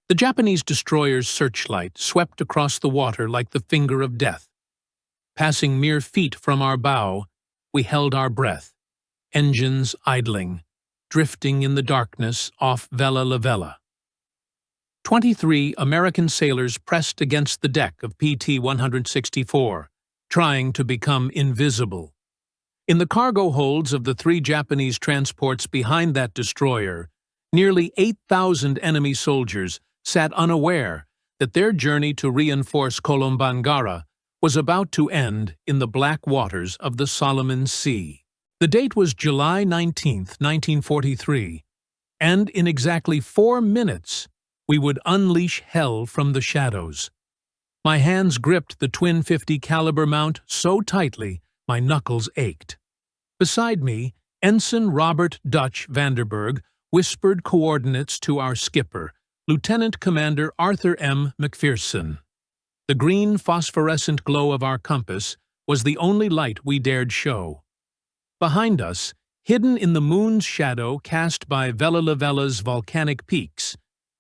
The Japanese destroyer's searchlight swept across the water like the finger of death. Passing mere feet from our bow, we held our breath, engines idling, drifting in the darkness off Vella Lavella. 23 American sailors pressed against the deck of PT-164, trying to become invisible. In the cargo holds of the 3 Japanese transports behind that destroyer, nearly 8,000 enemy soldiers sat unaware that their journey to reinforce Kolombangara was about to end in the black waters of the Solomon Sea. The date was July 19, 1943, and in exactly 4 minutes, we would unleash hell from the shadows. My hands gripped the twin .50 caliber mount so tightly my knuckles ached. Beside me, Ensign Robert Dutch Vanderberg whispered coordinates to our skipper, Lieutenant Commander Arthur M. McPherson. The green phosphorescent glow of our compass was the only light we dared show. Behind us, hidden in the moon's shadow cast by Vella Lavella's volcanic peaks,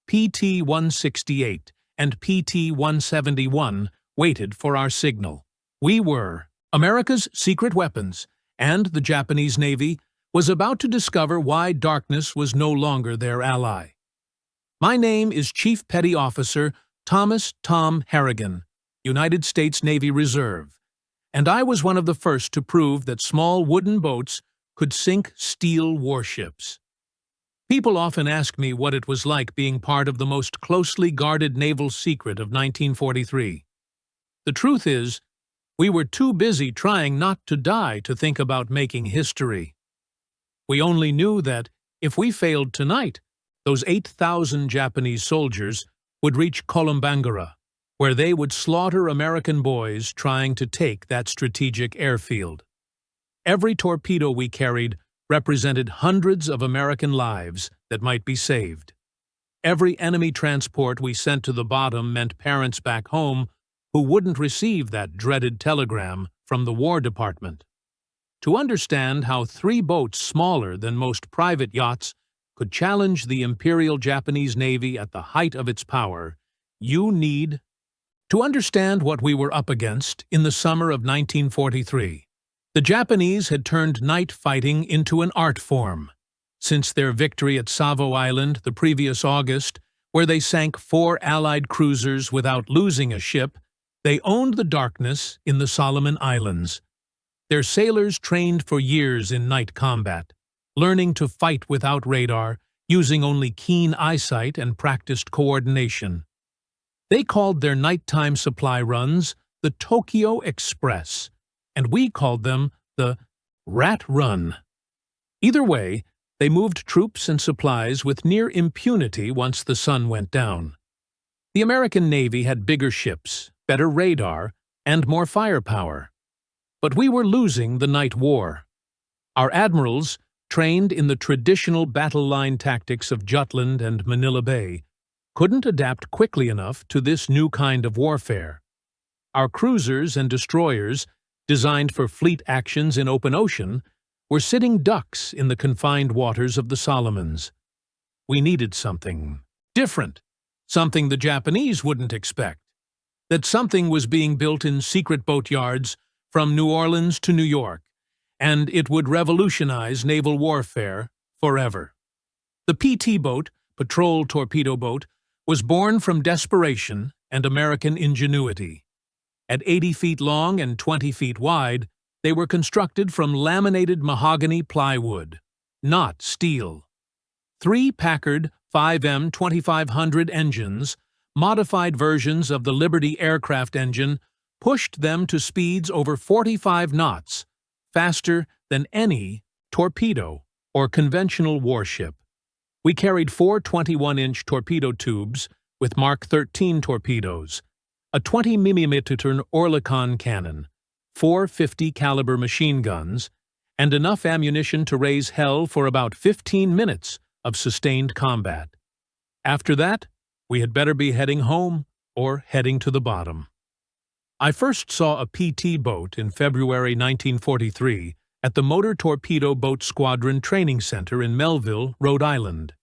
PT-168 and PT-171 waited for our signal. We were America's secret weapons, and the Japanese Navy was about to discover why darkness was no longer their ally. My name is Chief Petty Officer Thomas Tom Harrigan, United States Navy Reserve, and I was one of the first to prove that small wooden boats could sink steel warships. People often ask me what it was like being part of the most closely guarded naval secret of 1943. The truth is, we were too busy trying not to die to think about making history. We only knew that, if we failed tonight, those 8,000 Japanese soldiers would reach Kolombangara, where they would slaughter American boys trying to take that strategic airfield. Every torpedo we carried represented hundreds of American lives that might be saved. Every enemy transport we sent to the bottom meant parents back home who wouldn't receive that dreaded telegram from the War Department. To understand how 3 boats smaller than most private yachts could challenge the Imperial Japanese Navy at the height of its power, you need to understand what we were up against in the summer of 1943. The Japanese had turned night fighting into an art form. Since their victory at Savo Island the previous August, where they sank 4 Allied cruisers without losing a ship, they owned the darkness in the Solomon Islands. Their sailors trained for years in night combat, learning to fight without radar, using only keen eyesight and practiced coordination. They called their nighttime supply runs the Tokyo Express, and we called them the Rat Run. Either way, they moved troops and supplies with near impunity once the sun went down. The American Navy had bigger ships, better radar, and more firepower. But we were losing the night war. Our admirals, trained in the traditional battle line tactics of Jutland and Manila Bay, couldn't adapt quickly enough to this new kind of warfare. Our cruisers and destroyers, designed for fleet actions in open ocean, were sitting ducks in the confined waters of the Solomons. We needed something different, something the Japanese wouldn't expect. That something was being built in secret boatyards from New Orleans to New York, and it would revolutionize naval warfare forever. The PT boat, patrol torpedo boat, was born from desperation and American ingenuity. At 80 feet long and 20 feet wide, they were constructed from laminated mahogany plywood, not steel. 3 Packard V-12 engines, modified versions of the Liberty aircraft engine, pushed them to speeds over 45 knots, faster than any torpedo or conventional warship. We carried 4 21-inch torpedo tubes with Mark 13 torpedoes, a 20mm Oerlikon cannon, 4 .50 caliber machine guns, and enough ammunition to raise hell for about 15 minutes of sustained combat. After that, we had better be heading home or heading to the bottom. I first saw a PT boat in February 1943 at the Motor Torpedo Boat Squadron Training Center in Melville, Rhode Island.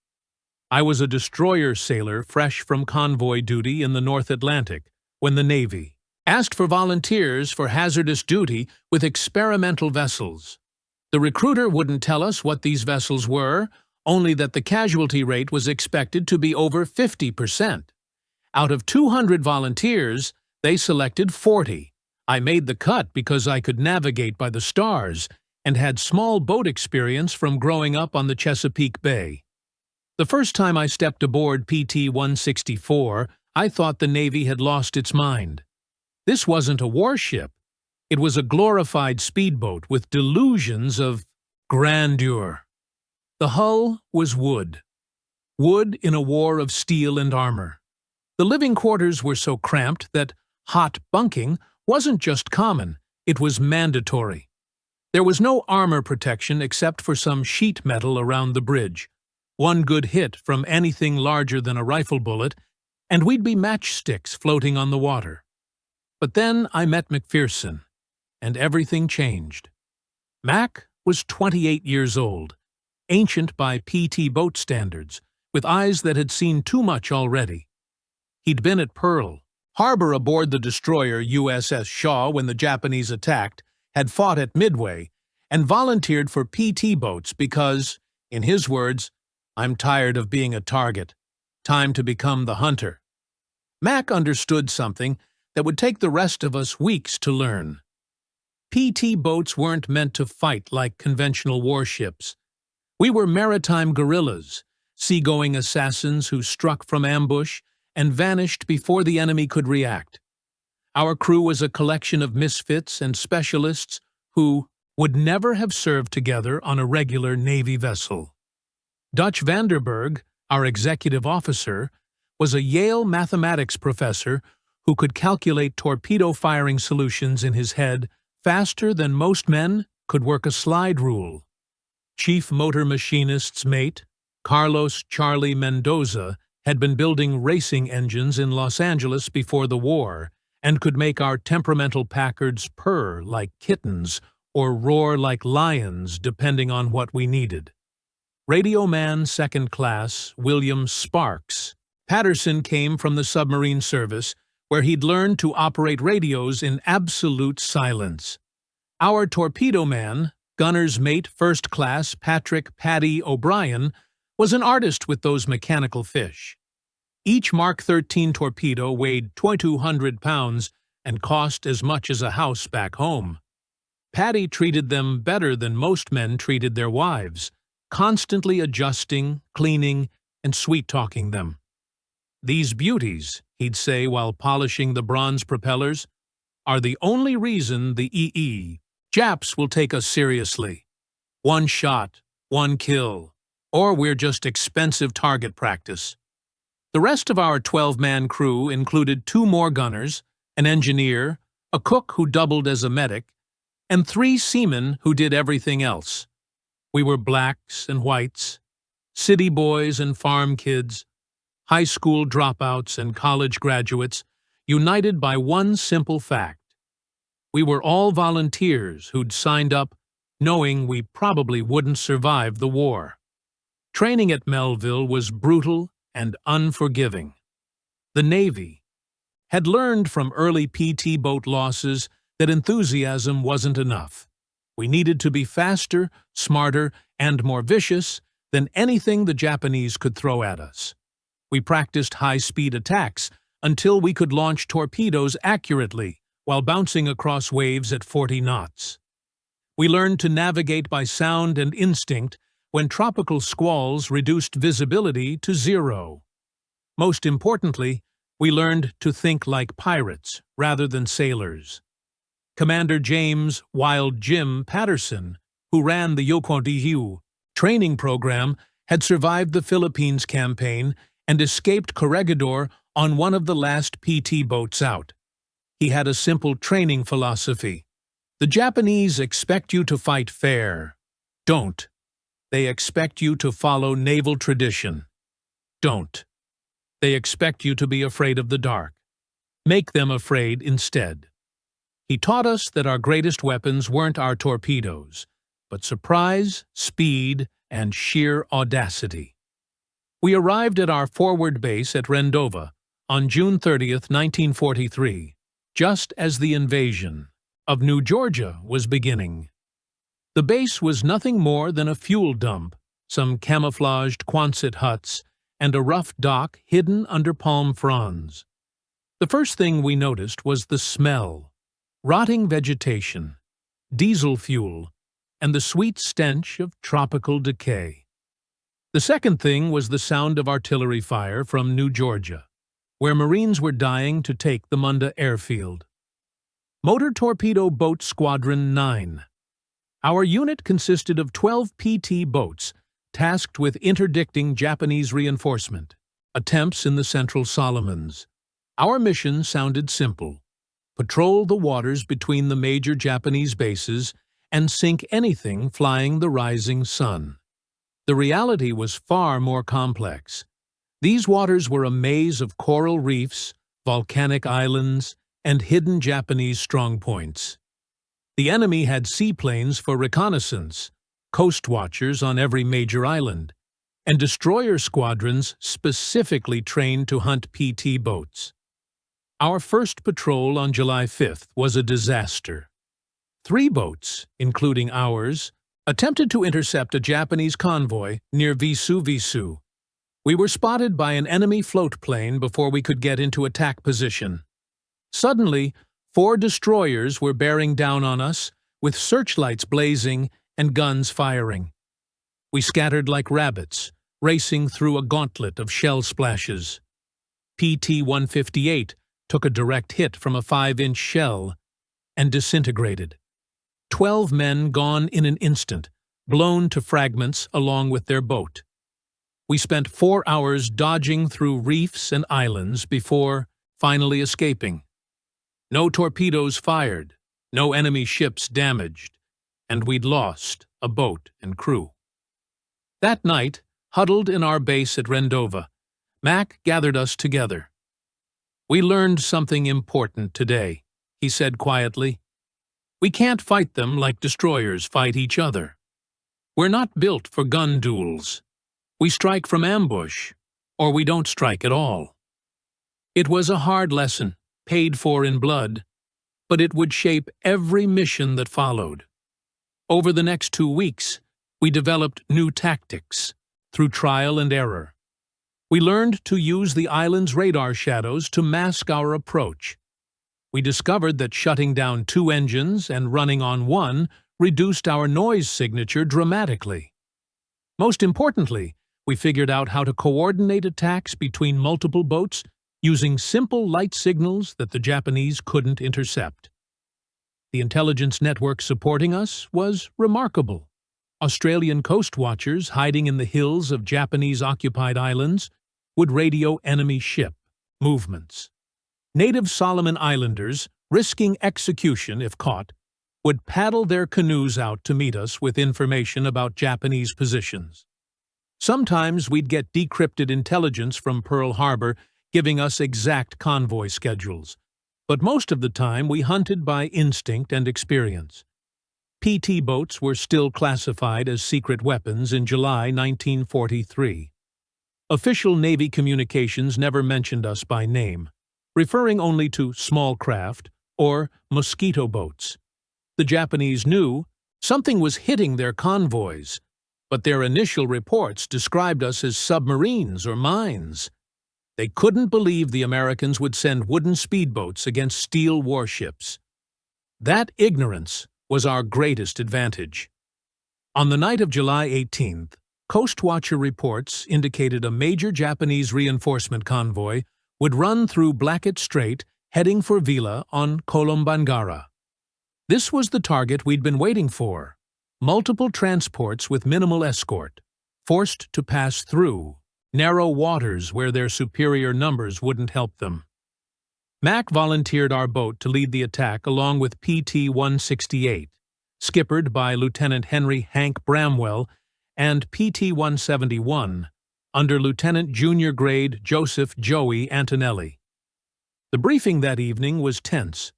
I was a destroyer sailor fresh from convoy duty in the North Atlantic when the Navy asked for volunteers for hazardous duty with experimental vessels. The recruiter wouldn't tell us what these vessels were, only that the casualty rate was expected to be over 50%. Out of 200 volunteers, they selected 40. I made the cut because I could navigate by the stars and had small boat experience from growing up on the Chesapeake Bay. The first time I stepped aboard PT-164, I thought the Navy had lost its mind. This wasn't a warship. It was a glorified speedboat with delusions of grandeur. The hull was wood. Wood in a war of steel and armor. The living quarters were so cramped that hot bunking wasn't just common, it was mandatory. There was no armor protection except for some sheet metal around the bridge. One good hit from anything larger than a rifle bullet, and we'd be matchsticks floating on the water. But then I met McPherson, and everything changed. Mac was 28 years old, ancient by PT boat standards, with eyes that had seen too much already. He'd been at Pearl Harbor aboard the destroyer USS Shaw when the Japanese attacked, had fought at Midway, and volunteered for PT boats because, in his words, "I'm tired of being a target. Time to become the hunter." Mac understood something that would take the rest of us weeks to learn. PT boats weren't meant to fight like conventional warships. We were maritime guerrillas, seagoing assassins who struck from ambush and vanished before the enemy could react. Our crew was a collection of misfits and specialists who would never have served together on a regular Navy vessel. Dutch Vanderberg, our executive officer, was a Yale mathematics professor who could calculate torpedo firing solutions in his head faster than most men could work a slide rule. Chief motor machinist's mate, Carlos Charlie Mendoza, had been building racing engines in Los Angeles before the war and could make our temperamental Packards purr like kittens or roar like lions depending on what we needed. Radio Man Second Class William Sparks Patterson came from the submarine service, where he'd learned to operate radios in absolute silence. Our torpedo man, gunner's mate First Class Patrick Paddy O'Brien, was an artist with those mechanical fish. Each Mark 13 torpedo weighed 2,200 pounds and cost as much as a house back home. Paddy treated them better than most men treated their wives, constantly adjusting, cleaning, and sweet-talking them. "These beauties," he'd say while polishing the bronze propellers, "are the only reason the Japs will take us seriously. One shot, one kill, or we're just expensive target practice." The rest of our 12-man crew included 2 more gunners, an engineer, a cook who doubled as a medic, and 3 seamen who did everything else. We were blacks and whites, city boys and farm kids, high school dropouts and college graduates, united by one simple fact. We were all volunteers who'd signed up knowing we probably wouldn't survive the war. Training at Melville was brutal and unforgiving. The Navy had learned from early PT boat losses that enthusiasm wasn't enough. We needed to be faster, smarter, and more vicious than anything the Japanese could throw at us. We practiced high-speed attacks until we could launch torpedoes accurately while bouncing across waves at 40 knots. We learned to navigate by sound and instinct when tropical squalls reduced visibility to 0. Most importantly, we learned to think like pirates rather than sailors. Commander James "Wild Jim" Patterson, who ran the Yokohama training program, had survived the Philippines campaign and escaped Corregidor on one of the last PT boats out. He had a simple training philosophy. The Japanese expect you to fight fair. Don't. They expect you to follow naval tradition. Don't. They expect you to be afraid of the dark. Make them afraid instead. He taught us that our greatest weapons weren't our torpedoes, but surprise, speed, and sheer audacity. We arrived at our forward base at Rendova on June 30th, 1943, just as the invasion of New Georgia was beginning. The base was nothing more than a fuel dump, some camouflaged Quonset huts, and a rough dock hidden under palm fronds. The first thing we noticed was the smell: rotting vegetation, diesel fuel, and the sweet stench of tropical decay. The second thing was the sound of artillery fire from New Georgia, where Marines were dying to take the Munda airfield. Motor Torpedo Boat Squadron 9. Our unit consisted of 12 PT boats tasked with interdicting Japanese reinforcement attempts in the Central Solomons. Our mission sounded simple: patrol the waters between the major Japanese bases and sink anything flying the rising sun. The reality was far more complex. These waters were a maze of coral reefs, volcanic islands, and hidden Japanese strongpoints. The enemy had seaplanes for reconnaissance, coast watchers on every major island, and destroyer squadrons specifically trained to hunt PT boats. Our first patrol on July 5th was a disaster. 3 boats, including ours, attempted to intercept a Japanese convoy near Visu. We were spotted by an enemy float plane before we could get into attack position. Suddenly, 4 destroyers were bearing down on us, with searchlights blazing and guns firing. We scattered like rabbits, racing through a gauntlet of shell splashes. PT-158 took a direct hit from a 5-inch shell and disintegrated. 12 men gone in an instant, blown to fragments along with their boat. We spent 4 hours dodging through reefs and islands before finally escaping. No torpedoes fired, no enemy ships damaged, and we'd lost a boat and crew. That night, huddled in our base at Rendova, Mac gathered us together. "We learned something important today," he said quietly. "We can't fight them like destroyers fight each other. We're not built for gun duels. We strike from ambush, or we don't strike at all." It was a hard lesson, paid for in blood, but it would shape every mission that followed. Over the next 2 weeks, we developed new tactics through trial and error. We learned to use the island's radar shadows to mask our approach. We discovered that shutting down 2 engines and running on 1 reduced our noise signature dramatically. Most importantly, we figured out how to coordinate attacks between multiple boats using simple light signals that the Japanese couldn't intercept. The intelligence network supporting us was remarkable. Australian coast watchers hiding in the hills of Japanese-occupied islands would radio enemy ship movements. Native Solomon Islanders, risking execution if caught, would paddle their canoes out to meet us with information about Japanese positions. Sometimes we'd get decrypted intelligence from Pearl Harbor giving us exact convoy schedules, but most of the time we hunted by instinct and experience. PT boats were still classified as secret weapons in July 1943. Official Navy communications never mentioned us by name, referring only to small craft or mosquito boats. The Japanese knew something was hitting their convoys, but their initial reports described us as submarines or mines. They couldn't believe the Americans would send wooden speedboats against steel warships. That ignorance was our greatest advantage. On the night of July 18th, Coast Watcher reports indicated a major Japanese reinforcement convoy would run through Blackett Strait heading for Vella on Kolombangara. This was the target we'd been waiting for: multiple transports with minimal escort, forced to pass through narrow waters where their superior numbers wouldn't help them. Mac volunteered our boat to lead the attack along with PT-168, skippered by Lieutenant Henry Hank Bramwell, and PT-171, under Lieutenant Junior Grade Joseph Joey Antonelli. The briefing that evening was tense.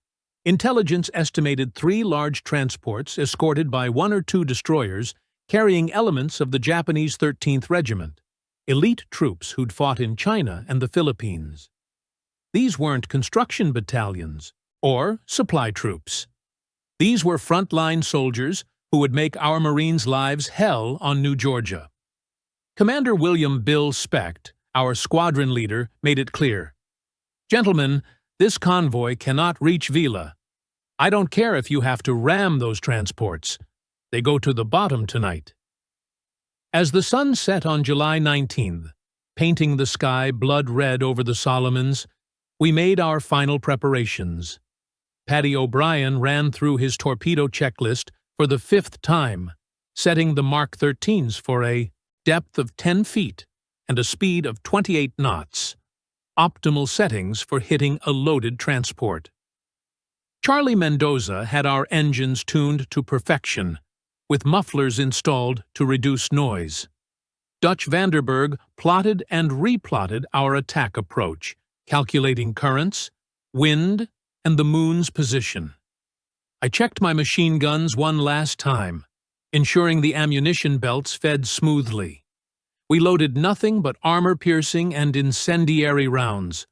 Intelligence estimated 3 large transports escorted by 1 or 2 destroyers carrying elements of the Japanese 13th Regiment, elite troops who'd fought in China and the Philippines. These weren't construction battalions or supply troops. These were frontline soldiers who would make our Marines' lives hell on New Georgia. Commander William Bill Specht, our squadron leader, made it clear. "Gentlemen, this convoy cannot reach Vella. I don't care if you have to ram those transports. They go to the bottom tonight." As the sun set on July 19th, painting the sky blood red over the Solomons, we made our final preparations. Paddy O'Brien ran through his torpedo checklist for the 5th time, setting the Mark 13s for a depth of 10 feet and a speed of 28 knots, optimal settings for hitting a loaded transport. Charlie Mendoza had our engines tuned to perfection, with mufflers installed to reduce noise. Dutch Vanderberg plotted and replotted our attack approach, calculating currents, wind, and the moon's position. I checked my machine guns one last time, ensuring the ammunition belts fed smoothly. We loaded nothing but armor-piercing and incendiary rounds.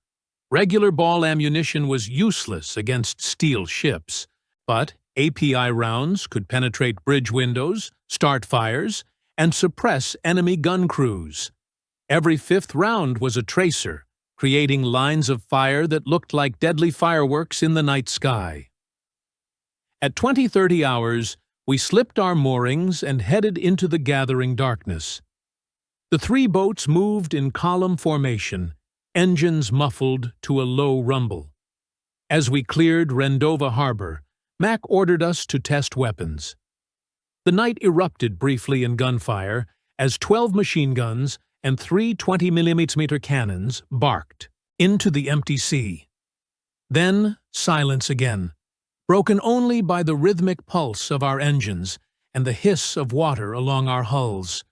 Regular ball ammunition was useless against steel ships, but API rounds could penetrate bridge windows, start fires, and suppress enemy gun crews. Every 5th round was a tracer, creating lines of fire that looked like deadly fireworks in the night sky. At 20-30 hours, we slipped our moorings and headed into the gathering darkness. The 3 boats moved in column formation, engines muffled to a low rumble. As we cleared Rendova Harbor, Mac ordered us to test weapons. The night erupted briefly in gunfire as 12 machine guns and 3 20mm cannons barked into the empty sea. Then silence again, broken only by the rhythmic pulse of our engines and the hiss of water along our hulls.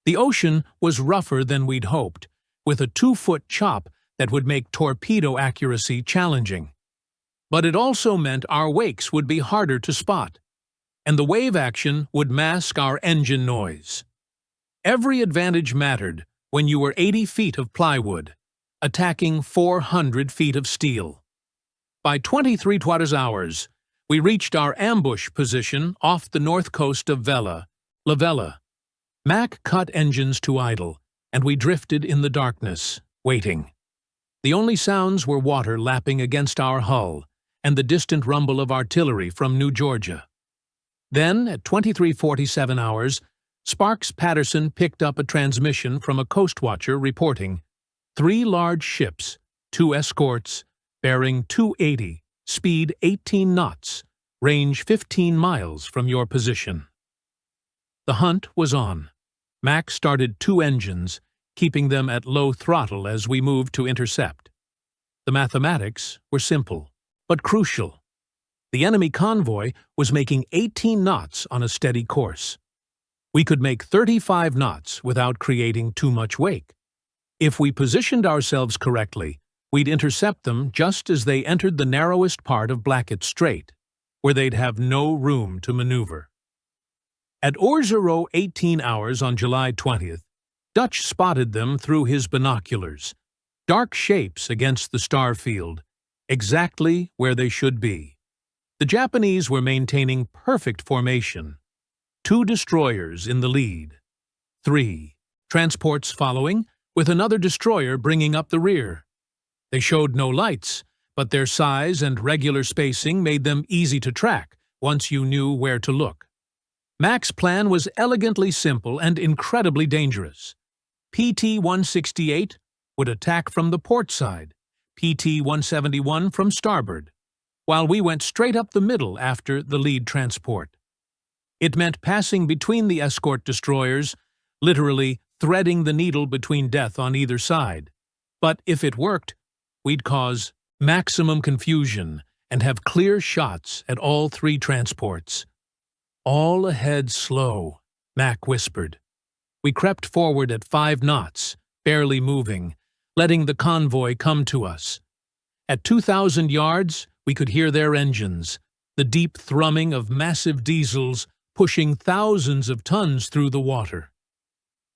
The ocean was rougher than we'd hoped, with a 2-foot chop that would make torpedo accuracy challenging. But it also meant our wakes would be harder to spot, and the wave action would mask our engine noise. Every advantage mattered when you were 80 feet of plywood, attacking 400 feet of steel. By 23 hours, we reached our ambush position off the north coast of Vella Lavella. Mac cut engines to idle, and we drifted in the darkness, waiting. The only sounds were water lapping against our hull and the distant rumble of artillery from New Georgia. Then, at 23:47 hours, Sparks Patterson picked up a transmission from a coast watcher reporting 3 large ships, 2 escorts, bearing 280, speed 18 knots, range 15 miles from your position. The hunt was on. Mac started 2 engines, keeping them at low throttle as we moved to intercept. The mathematics were simple, but crucial. The enemy convoy was making 18 knots on a steady course. We could make 35 knots without creating too much wake. If we positioned ourselves correctly, we'd intercept them just as they entered the narrowest part of Blackett Strait, where they'd have no room to maneuver. At Orzero 18 hours on July 20th, Dutch spotted them through his binoculars, dark shapes against the star field, exactly where they should be. The Japanese were maintaining perfect formation. 2 destroyers in the lead. 3 transports following, with another destroyer bringing up the rear. They showed no lights, but their size and regular spacing made them easy to track once you knew where to look. Mac's plan was elegantly simple and incredibly dangerous. PT-168 would attack from the port side, PT-171 from starboard, while we went straight up the middle after the lead transport. It meant passing between the escort destroyers, literally threading the needle between death on either side. But if it worked, we'd cause maximum confusion and have clear shots at all 3 transports. "All ahead slow," Mac whispered. We crept forward at 5 knots, barely moving, letting the convoy come to us. At 2,000 yards, we could hear their engines, the deep thrumming of massive diesels pushing thousands of tons through the water.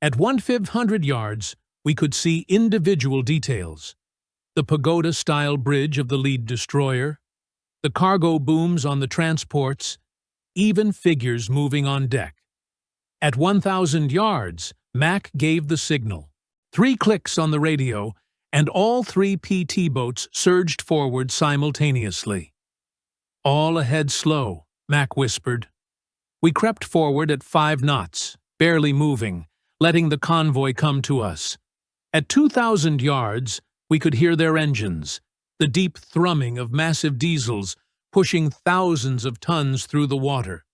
At 1,500 yards, we could see individual details. The pagoda-style bridge of the lead destroyer, the cargo booms on the transports, even figures moving on deck. At 1,000 yards, Mac gave the signal. 3 clicks on the radio, and all 3 PT boats surged forward simultaneously. "All ahead slow," Mac whispered. We crept forward at 5 knots, barely moving, letting the convoy come to us. At 2,000 yards, we could hear their engines, the deep thrumming of massive diesels pushing thousands of tons through the water.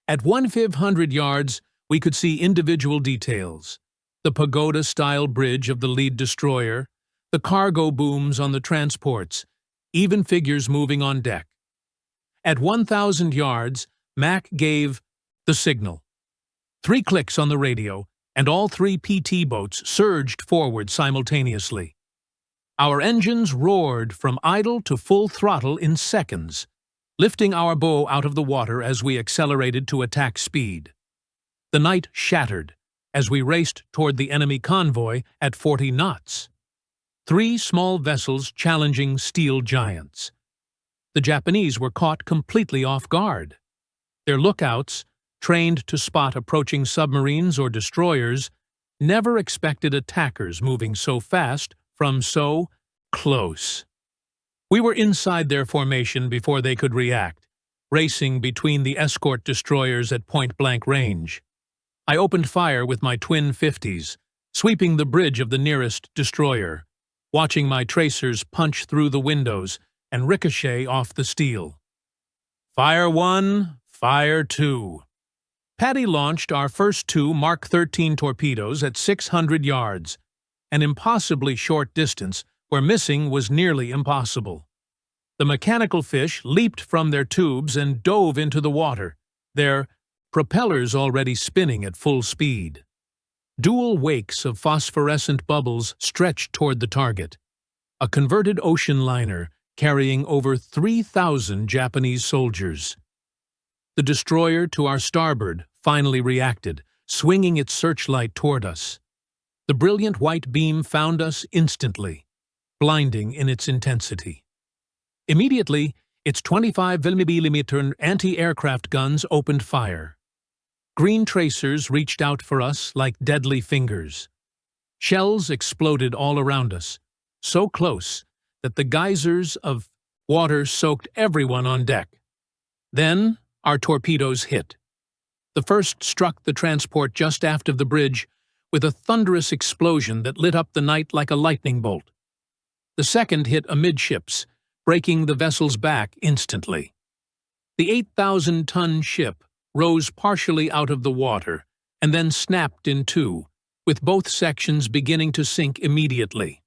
At 1,500 yards, we could see individual details. The pagoda-style bridge of the lead destroyer, the cargo booms on the transports, even figures moving on deck. At 1,000 yards, Mac gave the signal. 3 clicks on the radio, and all 3 PT boats surged forward simultaneously. Our engines roared from idle to full throttle in seconds, lifting our bow out of the water as we accelerated to attack speed. The night shattered as we raced toward the enemy convoy at 40 knots. 3 small vessels challenging steel giants. The Japanese were caught completely off guard. Their lookouts, trained to spot approaching submarines or destroyers, never expected attackers moving so fast from so close. We were inside their formation before they could react, racing between the escort destroyers at point-blank range. I opened fire with my twin 50s, sweeping the bridge of the nearest destroyer, watching my tracers punch through the windows and ricochet off the steel. Fire 1, fire 2. Paddy launched our first 2 Mark 13 torpedoes at 600 yards, an impossibly short distance where missing was nearly impossible. The mechanical fish leaped from their tubes and dove into the water, their propellers already spinning at full speed. Dual wakes of phosphorescent bubbles stretched toward the target, a converted ocean liner carrying over 3,000 Japanese soldiers. The destroyer to our starboard finally reacted, swinging its searchlight toward us. The brilliant white beam found us instantly, blinding in its intensity. Immediately, its 25mm anti-aircraft guns opened fire. Green tracers reached out for us like deadly fingers. Shells exploded all around us, so close that the geysers of water soaked everyone on deck. Then, our torpedoes hit. The first struck the transport just aft of the bridge with a thunderous explosion that lit up the night like a lightning bolt. The second hit amidships, breaking the vessel's back instantly. The 8,000-ton ship rose partially out of the water and then snapped in 2, with both sections beginning to sink immediately.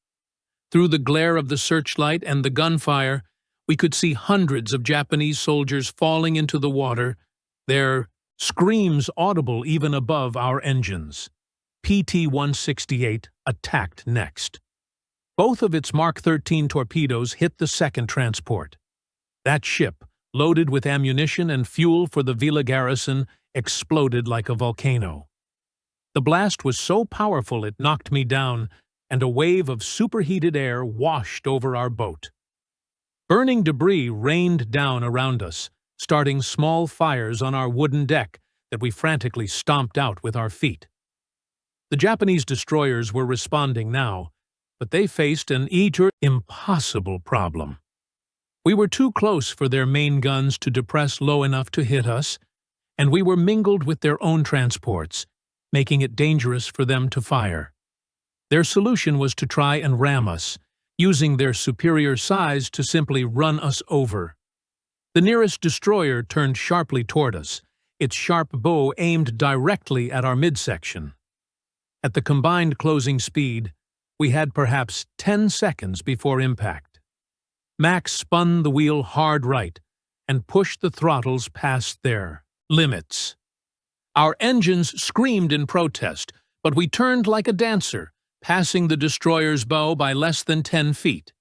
Through the glare of the searchlight and the gunfire, we could see hundreds of Japanese soldiers falling into the water, their screams audible even above our engines. PT-168 attacked next. Both of its Mark 13 torpedoes hit the second transport. That ship, loaded with ammunition and fuel for the Vella garrison, exploded like a volcano. The blast was so powerful it knocked me down, and a wave of superheated air washed over our boat. Burning debris rained down around us, starting small fires on our wooden deck that we frantically stomped out with our feet. The Japanese destroyers were responding now, but they faced an impossible problem. We were too close for their main guns to depress low enough to hit us, and we were mingled with their own transports, making it dangerous for them to fire. Their solution was to try and ram us, using their superior size to simply run us over. The nearest destroyer turned sharply toward us, its sharp bow aimed directly at our midsection. At the combined closing speed, we had perhaps 10 seconds before impact. Mac spun the wheel hard right and pushed the throttles past their limits. Our engines screamed in protest, but we turned like a dancer, passing the destroyer's bow by less than 10 feet.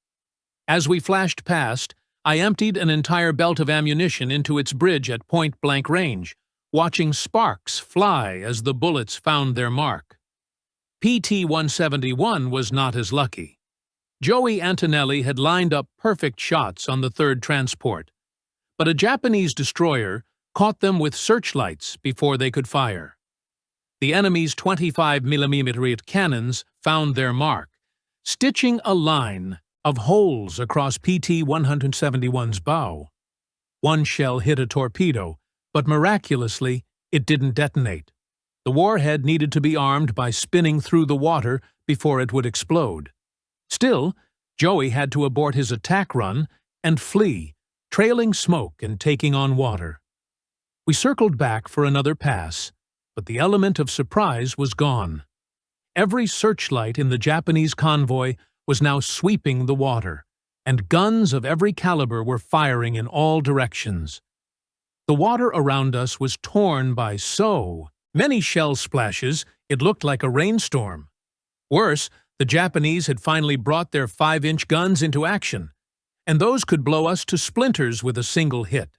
As we flashed past, I emptied an entire belt of ammunition into its bridge at point-blank range, watching sparks fly as the bullets found their mark. PT-171 was not as lucky. Joey Antonelli had lined up perfect shots on the third transport, but a Japanese destroyer caught them with searchlights before they could fire. The enemy's 25mm cannons found their mark, stitching a line of holes across PT-171's bow. One shell hit a torpedo, but miraculously, it didn't detonate. The warhead needed to be armed by spinning through the water before it would explode. Still, Joey had to abort his attack run and flee, trailing smoke and taking on water. We circled back for another pass, but the element of surprise was gone. Every searchlight in the Japanese convoy was now sweeping the water, and guns of every caliber were firing in all directions. The water around us was torn by so many shell splashes, it looked like a rainstorm. Worse, the Japanese had finally brought their 5-inch guns into action, and those could blow us to splinters with a single hit.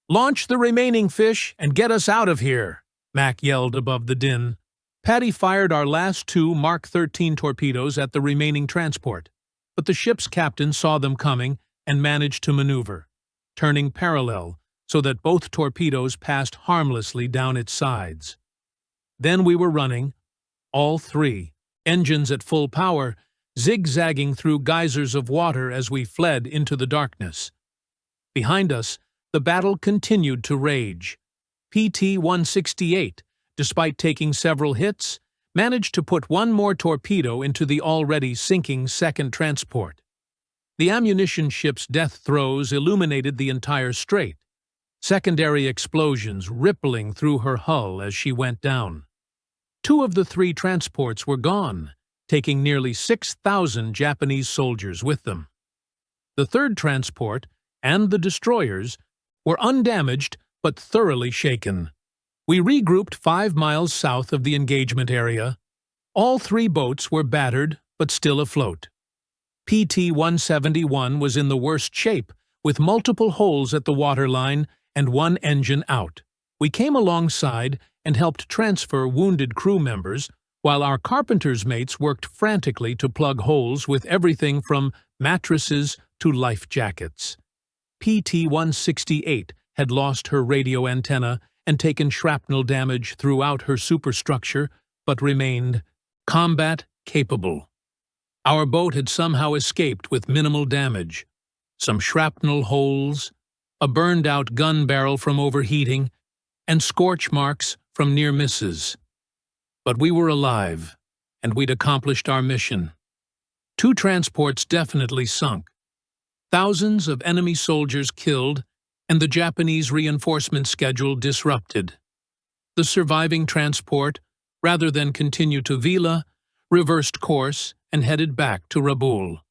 "Launch the remaining fish and get us out of here," Mac yelled above the din. Patty fired our last 2 Mark 13 torpedoes at the remaining transport, but the ship's captain saw them coming and managed to maneuver, turning parallel so that both torpedoes passed harmlessly down its sides. Then we were running, all 3, engines at full power, zigzagging through geysers of water as we fled into the darkness. Behind us, the battle continued to rage. PT-168, despite taking several hits, managed to put 1 more torpedo into the already sinking second transport. The ammunition ship's death throes illuminated the entire strait, secondary explosions rippling through her hull as she went down. 2 of the 3 transports were gone, taking nearly 6,000 Japanese soldiers with them. The third transport and the destroyers were undamaged but thoroughly shaken. We regrouped 5 miles south of the engagement area. All 3 boats were battered but still afloat. PT-171 was in the worst shape, with multiple holes at the waterline and 1 engine out. We came alongside and helped transfer wounded crew members, while our carpenter's mates worked frantically to plug holes with everything from mattresses to life jackets. PT-168 had lost her radio antenna and taken shrapnel damage throughout her superstructure, but remained combat-capable. Our boat had somehow escaped with minimal damage. Some shrapnel holes, a burned-out gun barrel from overheating, and scorch marks from near misses. But we were alive, and we'd accomplished our mission. 2 transports definitely sunk, thousands of enemy soldiers killed, and the Japanese reinforcement schedule disrupted. The surviving transport, rather than continue to Vella, reversed course and headed back to Rabaul.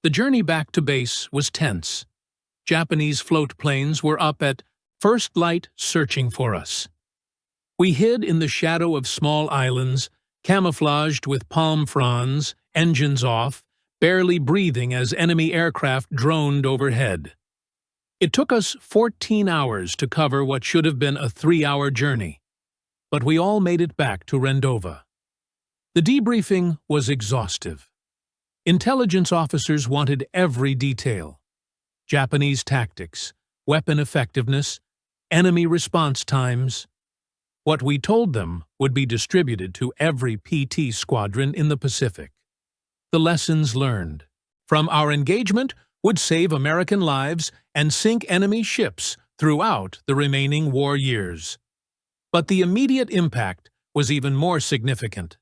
The journey back to base was tense. Japanese float planes were up at first light searching for us. We hid in the shadow of small islands, camouflaged with palm fronds, engines off, barely breathing as enemy aircraft droned overhead. It took us 14 hours to cover what should have been a 3-hour journey, but we all made it back to Rendova. The debriefing was exhaustive. Intelligence officers wanted every detail: Japanese tactics, weapon effectiveness, enemy response times. What we told them would be distributed to every PT squadron in the Pacific. The lessons learned from our engagement would save American lives and sink enemy ships throughout the remaining war years. But the immediate impact was even more significant.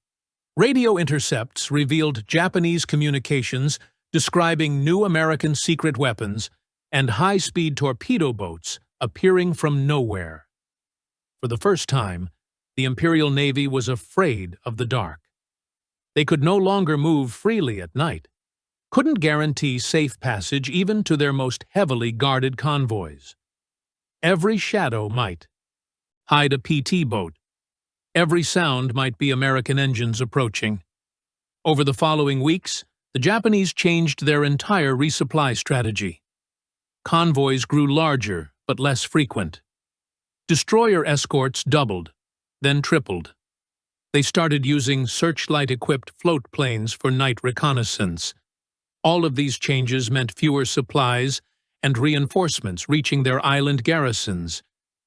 Radio intercepts revealed Japanese communications describing new American secret weapons and high-speed torpedo boats appearing from nowhere. For the first time, the Imperial Navy was afraid of the dark. They could no longer move freely at night, couldn't guarantee safe passage even to their most heavily guarded convoys. Every shadow might hide a PT boat. Every sound might be American engines approaching. Over the following weeks, the Japanese changed their entire resupply strategy. Convoys grew larger but less frequent. Destroyer escorts doubled, then tripled. They started using searchlight-equipped float planes for night reconnaissance. All of these changes meant fewer supplies and reinforcements reaching their island garrisons,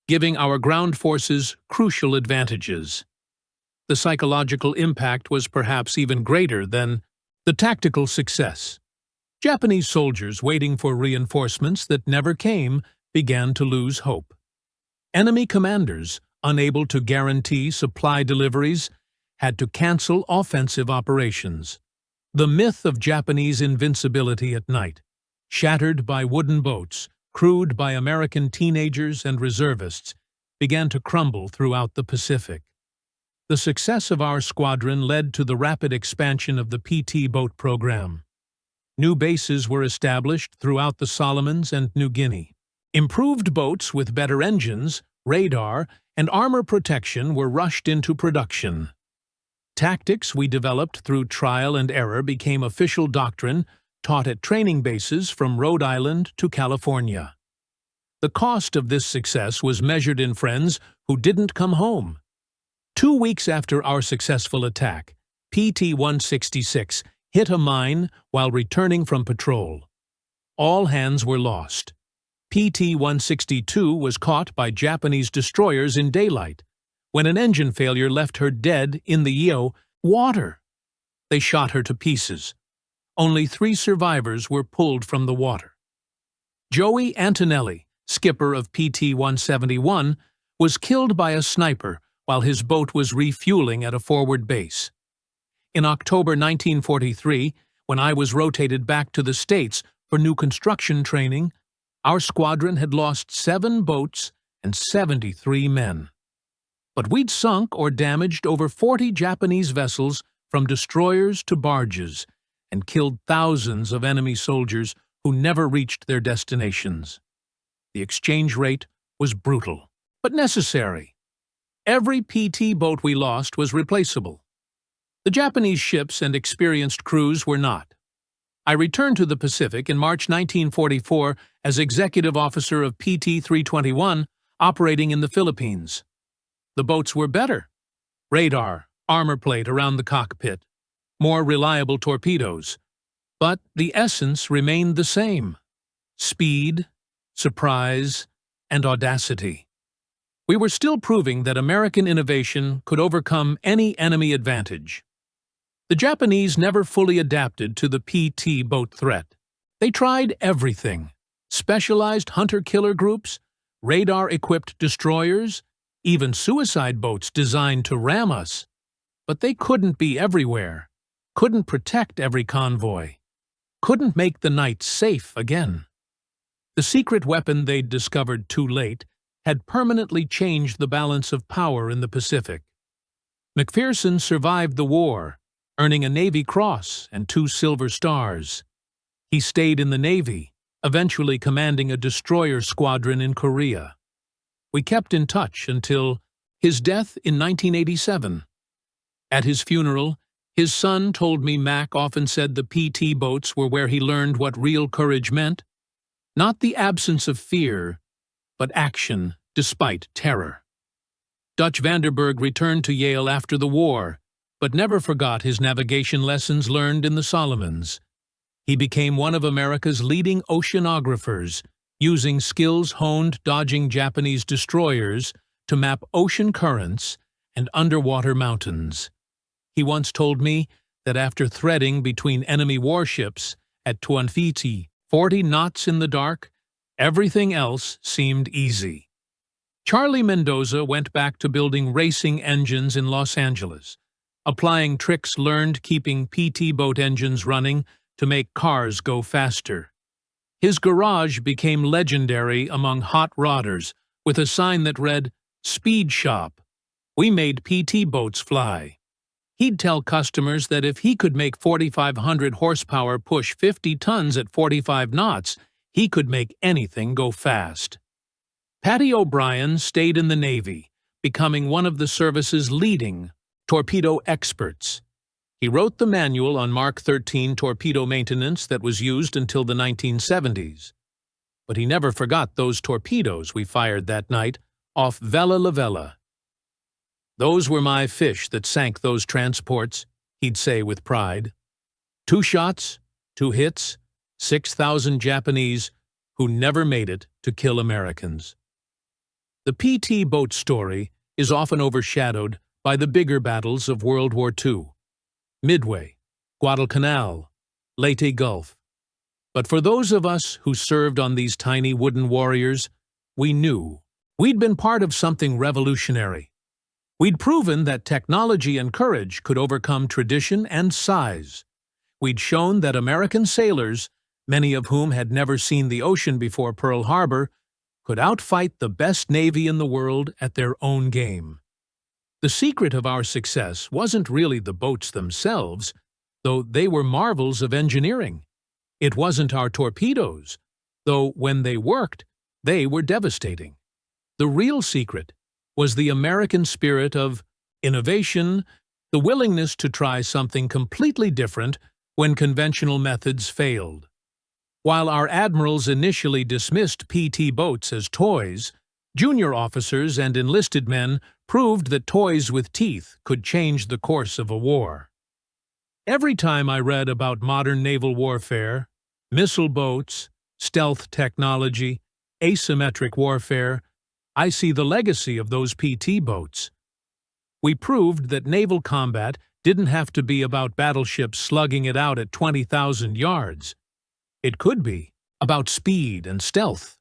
giving our ground forces crucial advantages. The psychological impact was perhaps even greater than the tactical success. Japanese soldiers waiting for reinforcements that never came began to lose hope. Enemy commanders, unable to guarantee supply deliveries, had to cancel offensive operations. The myth of Japanese invincibility at night, shattered by wooden boats, crewed by American teenagers and reservists, began to crumble throughout the Pacific. The success of our squadron led to the rapid expansion of the PT boat program. New bases were established throughout the Solomons and New Guinea. Improved boats with better engines, radar, and armor protection were rushed into production. Tactics we developed through trial and error became official doctrine, taught at training bases from Rhode Island to California. The cost of this success was measured in friends who didn't come home. 2 weeks after our successful attack, PT-166 hit a mine while returning from patrol. All hands were lost. PT-162 was caught by Japanese destroyers in daylight, when an engine failure left her dead in the water. They shot her to pieces. Only 3 survivors were pulled from the water. Joey Antonelli, skipper of PT-171, was killed by a sniper while his boat was refueling at a forward base. In October 1943, when I was rotated back to the States for new construction training, our squadron had lost 7 boats and 73 men. But we'd sunk or damaged over 40 Japanese vessels from destroyers to barges and killed thousands of enemy soldiers who never reached their destinations. The exchange rate was brutal, but necessary. Every PT boat we lost was replaceable. The Japanese ships and experienced crews were not. I returned to the Pacific in March 1944 as executive officer of PT-321, operating in the Philippines. The boats were better. Radar, armor plate around the cockpit, more reliable torpedoes. But the essence remained the same: speed, surprise, and audacity. We were still proving that American innovation could overcome any enemy advantage. The Japanese never fully adapted to the PT boat threat. They tried everything: specialized hunter-killer groups, radar-equipped destroyers, even suicide boats designed to ram us. But they couldn't be everywhere, couldn't protect every convoy, couldn't make the night safe again. The secret weapon they'd discovered too late had permanently changed the balance of power in the Pacific. McPherson survived the war, earning a Navy Cross and 2 Silver Stars. He stayed in the Navy, eventually commanding a destroyer squadron in Korea. We kept in touch until his death in 1987. At his funeral, his son told me Mac often said the PT boats were where he learned what real courage meant. Not the absence of fear, but action despite terror. Dutch Vanderberg returned to Yale after the war, but never forgot his navigation lessons learned in the Solomons. He became one of America's leading oceanographers, using skills honed dodging Japanese destroyers to map ocean currents and underwater mountains. He once told me that after threading between enemy warships at 40 knots in the dark, everything else seemed easy. Charlie Mendoza went back to building racing engines in Los Angeles, applying tricks learned keeping PT boat engines running to make cars go faster. His garage became legendary among hot rodders with a sign that read, "Speed Shop. We made PT boats fly." He'd tell customers that if he could make 4,500 horsepower push 50 tons at 45 knots, he could make anything go fast. Patty O'Brien stayed in the Navy, becoming one of the service's leading torpedo experts. He wrote the manual on Mark 13 torpedo maintenance that was used until the 1970s. But he never forgot those torpedoes we fired that night off Vella Lavella. "Those were my fish that sank those transports," he'd say with pride. 2 shots, 2 hits, 6,000 Japanese who never made it to kill Americans. The PT boat story is often overshadowed by the bigger battles of World War II. Midway, Guadalcanal, Leyte Gulf. But for those of us who served on these tiny wooden warriors, we knew we'd been part of something revolutionary. We'd proven that technology and courage could overcome tradition and size. We'd shown that American sailors, many of whom had never seen the ocean before Pearl Harbor, could outfight the best navy in the world at their own game. The secret of our success wasn't really the boats themselves, though they were marvels of engineering. It wasn't our torpedoes, though when they worked, they were devastating. The real secret was the American spirit of innovation, the willingness to try something completely different when conventional methods failed. While our admirals initially dismissed PT boats as toys, junior officers and enlisted men proved that toys with teeth could change the course of a war. Every time I read about modern naval warfare, missile boats, stealth technology, asymmetric warfare, I see the legacy of those PT boats. We proved that naval combat didn't have to be about battleships slugging it out at 20,000 yards. It could be about speed and stealth,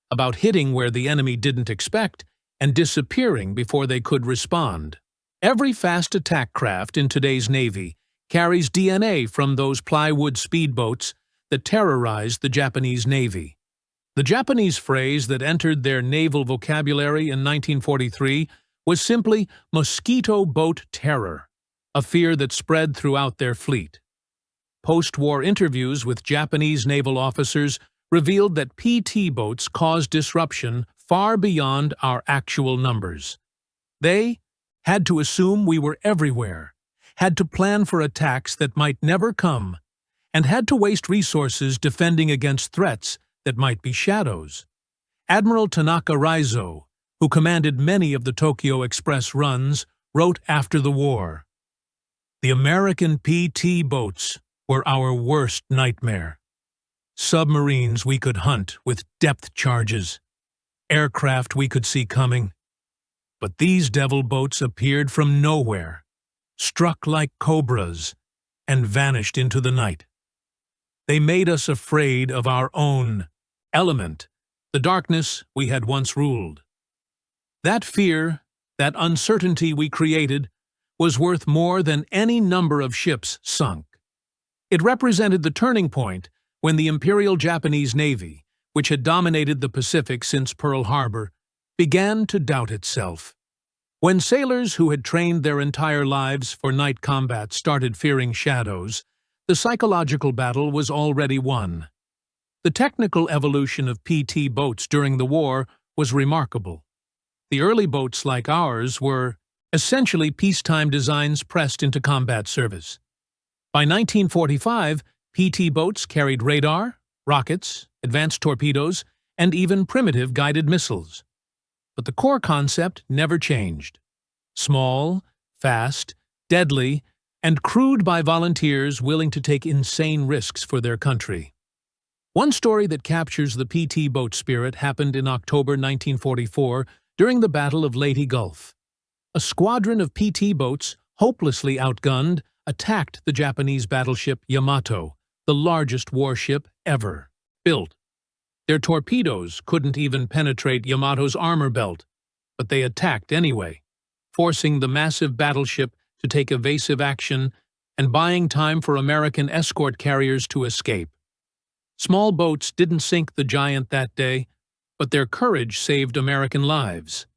about hitting where the enemy didn't expect and disappearing before they could respond. Every fast attack craft in today's Navy carries DNA from those plywood speedboats that terrorized the Japanese Navy. The Japanese phrase that entered their naval vocabulary in 1943 was simply mosquito boat terror, a fear that spread throughout their fleet. Post-war interviews with Japanese naval officers revealed that PT boats caused disruption far beyond our actual numbers. They had to assume we were everywhere, had to plan for attacks that might never come, and had to waste resources defending against threats that might be shadows. Admiral Tanaka Raizo, who commanded many of the Tokyo Express runs, wrote after the war, "The American PT boats were our worst nightmare. Submarines we could hunt with depth charges, aircraft we could see coming. But these devil boats appeared from nowhere, struck like cobras, and vanished into the night. They made us afraid of our own element, the darkness we had once ruled. That fear, that uncertainty we created, was worth more than any number of ships sunk. It represented the turning point when the Imperial Japanese Navy, which had dominated the Pacific since Pearl Harbor, began to doubt itself. When sailors who had trained their entire lives for night combat started fearing shadows, the psychological battle was already won. The technical evolution of PT boats during the war was remarkable. The early boats like ours were essentially peacetime designs pressed into combat service. By 1945, PT boats carried radar, rockets, advanced torpedoes, and even primitive guided missiles. But the core concept never changed. Small, fast, deadly, and crewed by volunteers willing to take insane risks for their country. One story that captures the PT boat spirit happened in October 1944 during the Battle of Leyte Gulf. A squadron of PT boats, hopelessly outgunned, attacked the Japanese battleship Yamato, the largest warship ever built. Their torpedoes couldn't even penetrate Yamato's armor belt, but they attacked anyway, forcing the massive battleship to take evasive action and buying time for American escort carriers to escape. Small boats didn't sink the giant that day, but their courage saved American lives.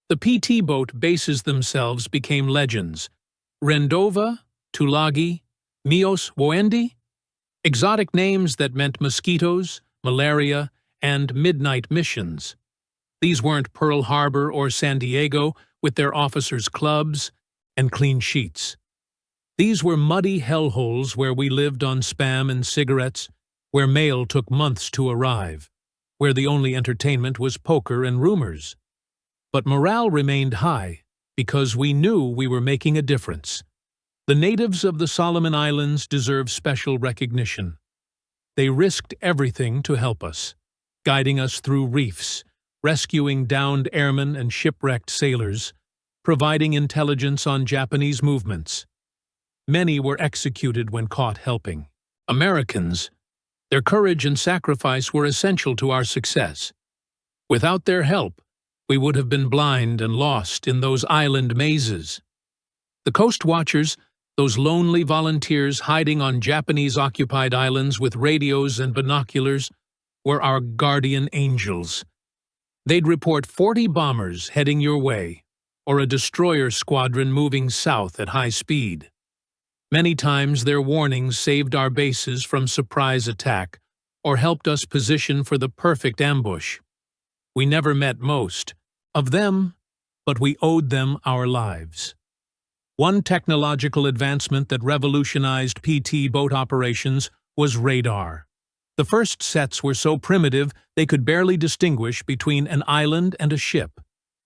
The PT boat bases themselves became legends. Rendova, Tulagi, Mios Woendi? Exotic names that meant mosquitoes, malaria, and midnight missions. These weren't Pearl Harbor or San Diego with their officers' clubs and clean sheets. These were muddy hellholes where we lived on Spam and cigarettes, where mail took months to arrive, where the only entertainment was poker and rumors. But morale remained high because we knew we were making a difference. The natives of the Solomon Islands deserve special recognition. They risked everything to help us, guiding us through reefs, rescuing downed airmen and shipwrecked sailors, providing intelligence on Japanese movements. Many were executed when caught helping. Americans, their courage and sacrifice were essential to our success. Without their help, we would have been blind and lost in those island mazes. The Coast Watchers, those lonely volunteers hiding on Japanese-occupied islands with radios and binoculars, were our guardian angels. They'd report 40 bombers heading your way, or a destroyer squadron moving south at high speed. Many times their warnings saved our bases from surprise attack or helped us position for the perfect ambush. We never met most of them, but we owed them our lives. One technological advancement that revolutionized PT boat operations was radar. The first sets were so primitive they could barely distinguish between an island and a ship.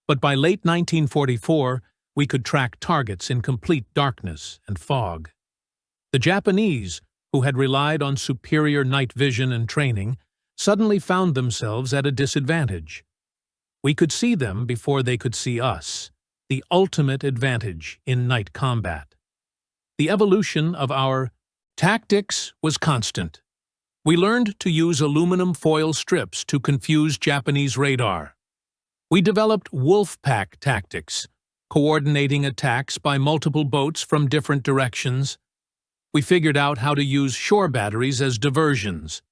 But by late 1944, we could track targets in complete darkness and fog. The Japanese, who had relied on superior night vision and training, suddenly found themselves at a disadvantage. We could see them before they could see us, the ultimate advantage in night combat. The evolution of our tactics was constant. We learned to use aluminum foil strips to confuse Japanese radar. We developed wolf pack tactics, coordinating attacks by multiple boats from different directions. We figured out how to use shore batteries as diversions,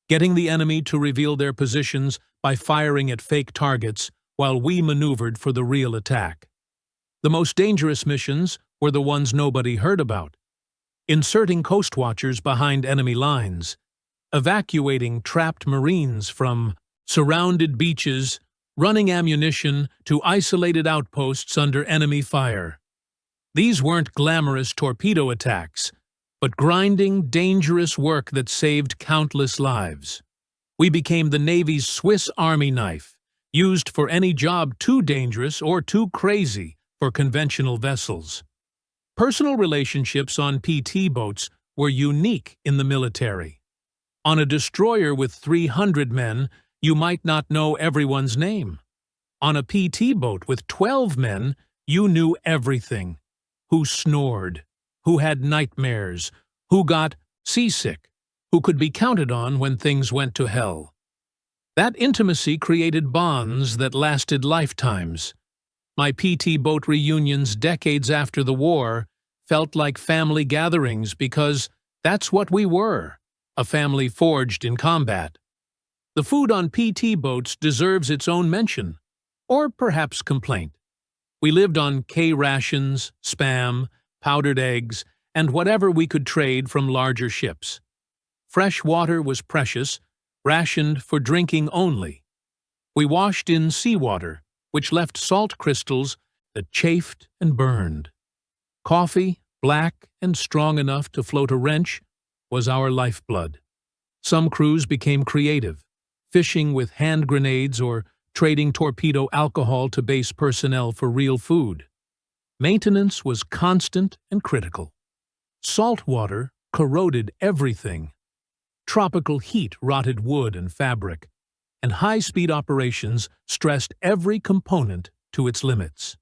getting the enemy to reveal their positions by firing at fake targets while we maneuvered for the real attack. The most dangerous missions were the ones nobody heard about: inserting coast watchers behind enemy lines, evacuating trapped Marines from surrounded beaches, running ammunition to isolated outposts under enemy fire. These weren't glamorous torpedo attacks, but grinding, dangerous work that saved countless lives. We became the Navy's Swiss Army knife, used for any job too dangerous or too crazy for conventional vessels. Personal relationships on PT boats were unique in the military. On a destroyer with 300 men, you might not know everyone's name. On a PT boat with 12 men, you knew everything: who snored, who had nightmares, who got seasick, who could be counted on when things went to hell. That intimacy created bonds that lasted lifetimes. My PT boat reunions decades after the war felt like family gatherings because that's what we were, a family forged in combat. The food on PT boats deserves its own mention, or perhaps complaint. We lived on K-rations, Spam, powdered eggs, and whatever we could trade from larger ships. Fresh water was precious, rationed for drinking only. We washed in seawater, which left salt crystals that chafed and burned. Coffee, black and strong enough to float a wrench, was our lifeblood. Some crews became creative, fishing with hand grenades or trading torpedo alcohol to base personnel for real food. Maintenance was constant and critical. Salt water corroded everything. Tropical heat rotted wood and fabric, and high-speed operations stressed every component to its limits.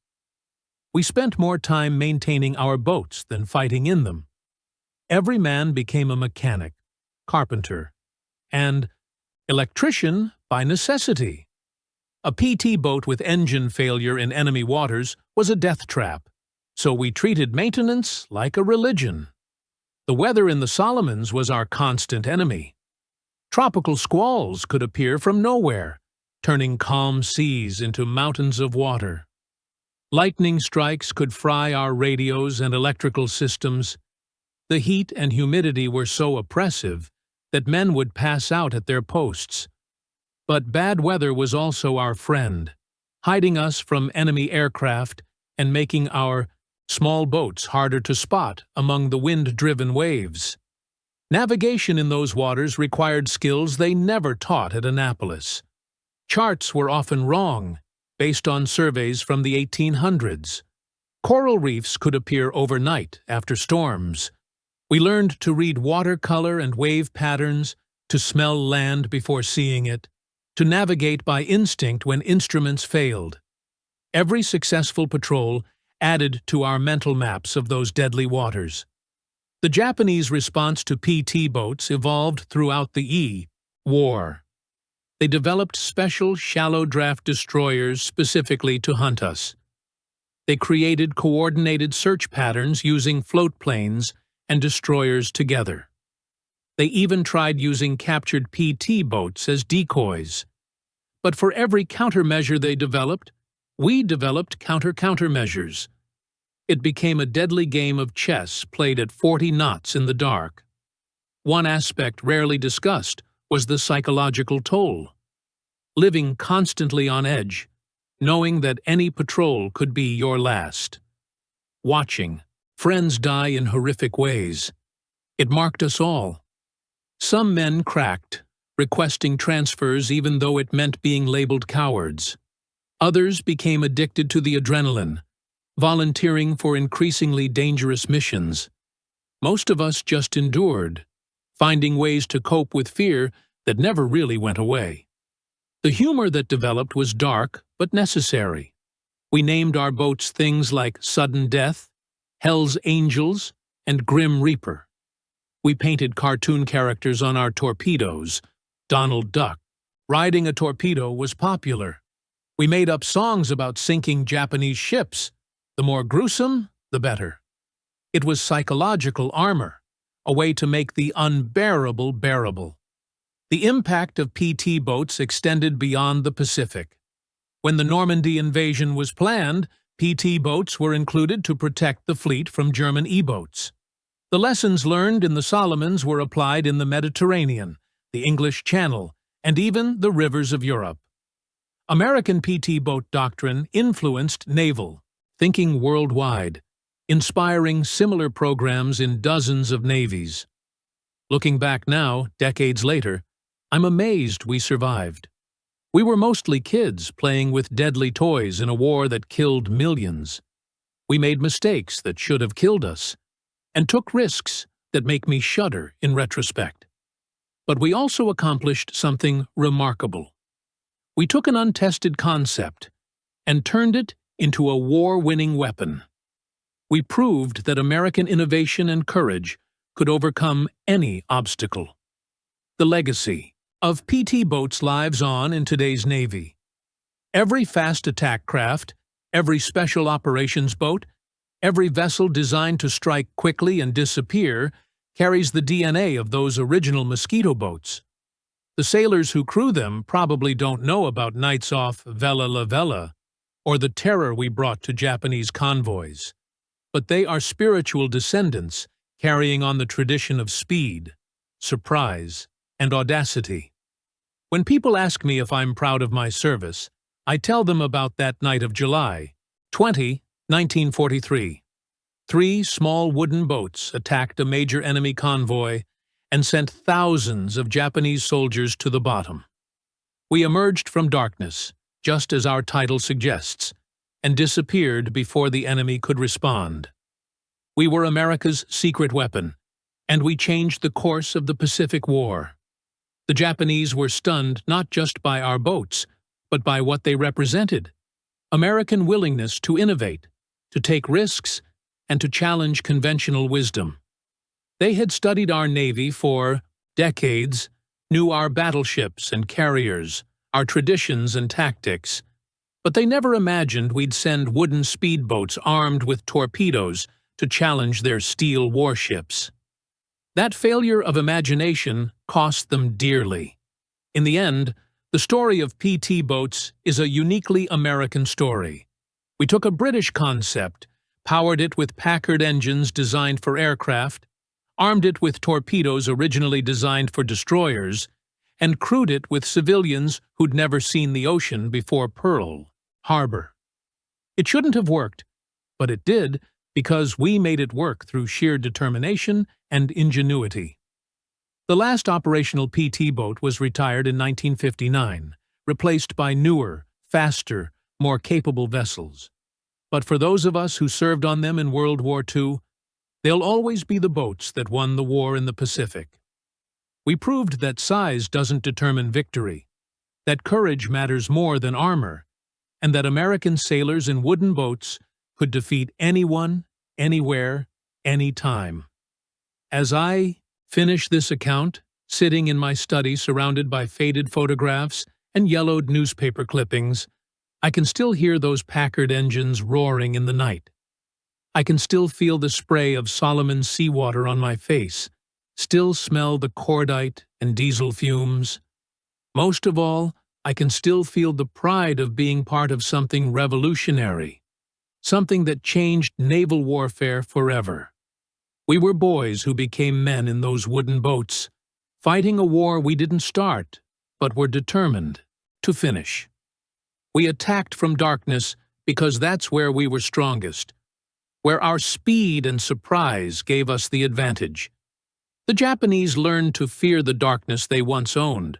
We spent more time maintaining our boats than fighting in them. Every man became a mechanic, carpenter, and electrician by necessity. A PT boat with engine failure in enemy waters was a death trap, so we treated maintenance like a religion. The weather in the Solomons was our constant enemy. Tropical squalls could appear from nowhere, turning calm seas into mountains of water. Lightning strikes could fry our radios and electrical systems. The heat and humidity were so oppressive that men would pass out at their posts. But bad weather was also our friend, hiding us from enemy aircraft and making our small boats harder to spot among the wind-driven waves. Navigation in those waters required skills they never taught at Annapolis. Charts were often wrong, based on surveys from the 1800s. Coral reefs could appear overnight after storms. We learned to read watercolor and wave patterns, to smell land before seeing it, to navigate by instinct when instruments failed. Every successful patrol added to our mental maps of those deadly waters. The Japanese response to PT boats evolved throughout the war. They developed special shallow draft destroyers specifically to hunt us. They created coordinated search patterns using float planes and destroyers together. They even tried using captured PT boats as decoys. But for every countermeasure they developed, we developed countermeasures. It became a deadly game of chess played at 40 knots in the dark. One aspect rarely discussed was the psychological toll. Living constantly on edge, knowing that any patrol could be your last. Watching friends die in horrific ways. It marked us all. Some men cracked, requesting transfers even though it meant being labeled cowards. Others became addicted to the adrenaline, volunteering for increasingly dangerous missions. Most of us just endured, finding ways to cope with fear that never really went away. The humor that developed was dark but necessary. We named our boats things like Sudden Death, Hell's Angels, and Grim Reaper. We painted cartoon characters on our torpedoes. Donald Duck. Riding a torpedo was popular. We made up songs about sinking Japanese ships. The more gruesome, the better. It was psychological armor, a way to make the unbearable bearable. The impact of PT boats extended beyond the Pacific. When the Normandy invasion was planned, PT boats were included to protect the fleet from German E-boats. The lessons learned in the Solomons were applied in the Mediterranean, the English Channel, and even the rivers of Europe. American PT boat doctrine influenced naval thinking worldwide, inspiring similar programs in dozens of navies. Looking back now, decades later, I'm amazed we survived. We were mostly kids playing with deadly toys in a war that killed millions. We made mistakes that should have killed us, and took risks that make me shudder in retrospect. But we also accomplished something remarkable. We took an untested concept and turned it into a war-winning weapon. We proved that American innovation and courage could overcome any obstacle. The legacy of PT boats lives on in today's Navy. Every fast attack craft, every special operations boat, every vessel designed to strike quickly and disappear carries the DNA of those original mosquito boats. The sailors who crew them probably don't know about nights off Vella Lavella or the terror we brought to Japanese convoys. But they are spiritual descendants carrying on the tradition of speed, surprise, and audacity. When people ask me if I'm proud of my service, I tell them about that night of July 20, 1943. 3 small wooden boats attacked a major enemy convoy and sent thousands of Japanese soldiers to the bottom. We emerged from darkness, just as our title suggests, and disappeared before the enemy could respond. We were America's secret weapon, and we changed the course of the Pacific War. The Japanese were stunned not just by our boats, but by what they represented: American willingness to innovate, to take risks, and to challenge conventional wisdom. They had studied our Navy for decades, knew our battleships and carriers, our traditions and tactics, but they never imagined we'd send wooden speedboats armed with torpedoes to challenge their steel warships. That failure of imagination cost them dearly. In the end, the story of PT boats is a uniquely American story. We took a British concept, powered it with Packard engines designed for aircraft, armed it with torpedoes originally designed for destroyers, and crewed it with civilians who'd never seen the ocean before Pearl Harbor. It shouldn't have worked, but it did because we made it work through sheer determination and ingenuity. The last operational PT boat was retired in 1959, replaced by newer, faster, more capable vessels. But for those of us who served on them in World War II, they'll always be the boats that won the war in the Pacific. We proved that size doesn't determine victory, that courage matters more than armor, and that American sailors in wooden boats could defeat anyone, anywhere, anytime. As I finish this account, sitting in my study surrounded by faded photographs and yellowed newspaper clippings, I can still hear those Packard engines roaring in the night. I can still feel the spray of Solomon's seawater on my face, still smell the cordite and diesel fumes. Most of all, I can still feel the pride of being part of something revolutionary, something that changed naval warfare forever. We were boys who became men in those wooden boats, fighting a war we didn't start, but were determined to finish. We attacked from darkness because that's where we were strongest, where our speed and surprise gave us the advantage. The Japanese learned to fear the darkness they once owned,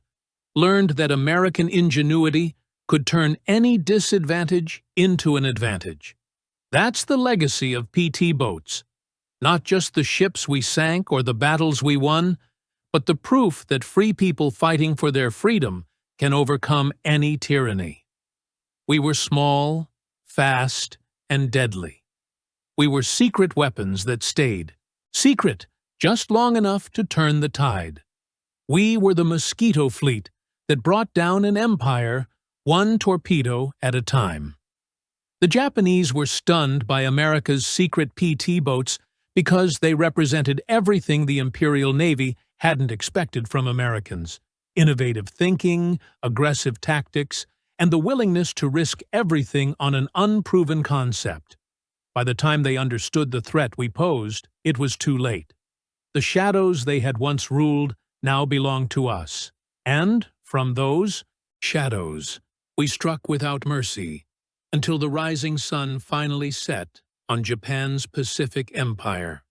learned that American ingenuity could turn any disadvantage into an advantage. That's the legacy of PT boats. Not just the ships we sank or the battles we won, but the proof that free people fighting for their freedom can overcome any tyranny. We were small, fast, and deadly. We were secret weapons that stayed, secret just long enough to turn the tide. We were the mosquito fleet that brought down an empire, one torpedo at a time. The Japanese were stunned by America's secret PT boats because they represented everything the Imperial Navy hadn't expected from Americans: innovative thinking, aggressive tactics, and the willingness to risk everything on an unproven concept. By the time they understood the threat we posed, it was too late. The shadows they had once ruled now belonged to us, and, from those shadows, we struck without mercy, until the rising sun finally set on Japan's Pacific Empire.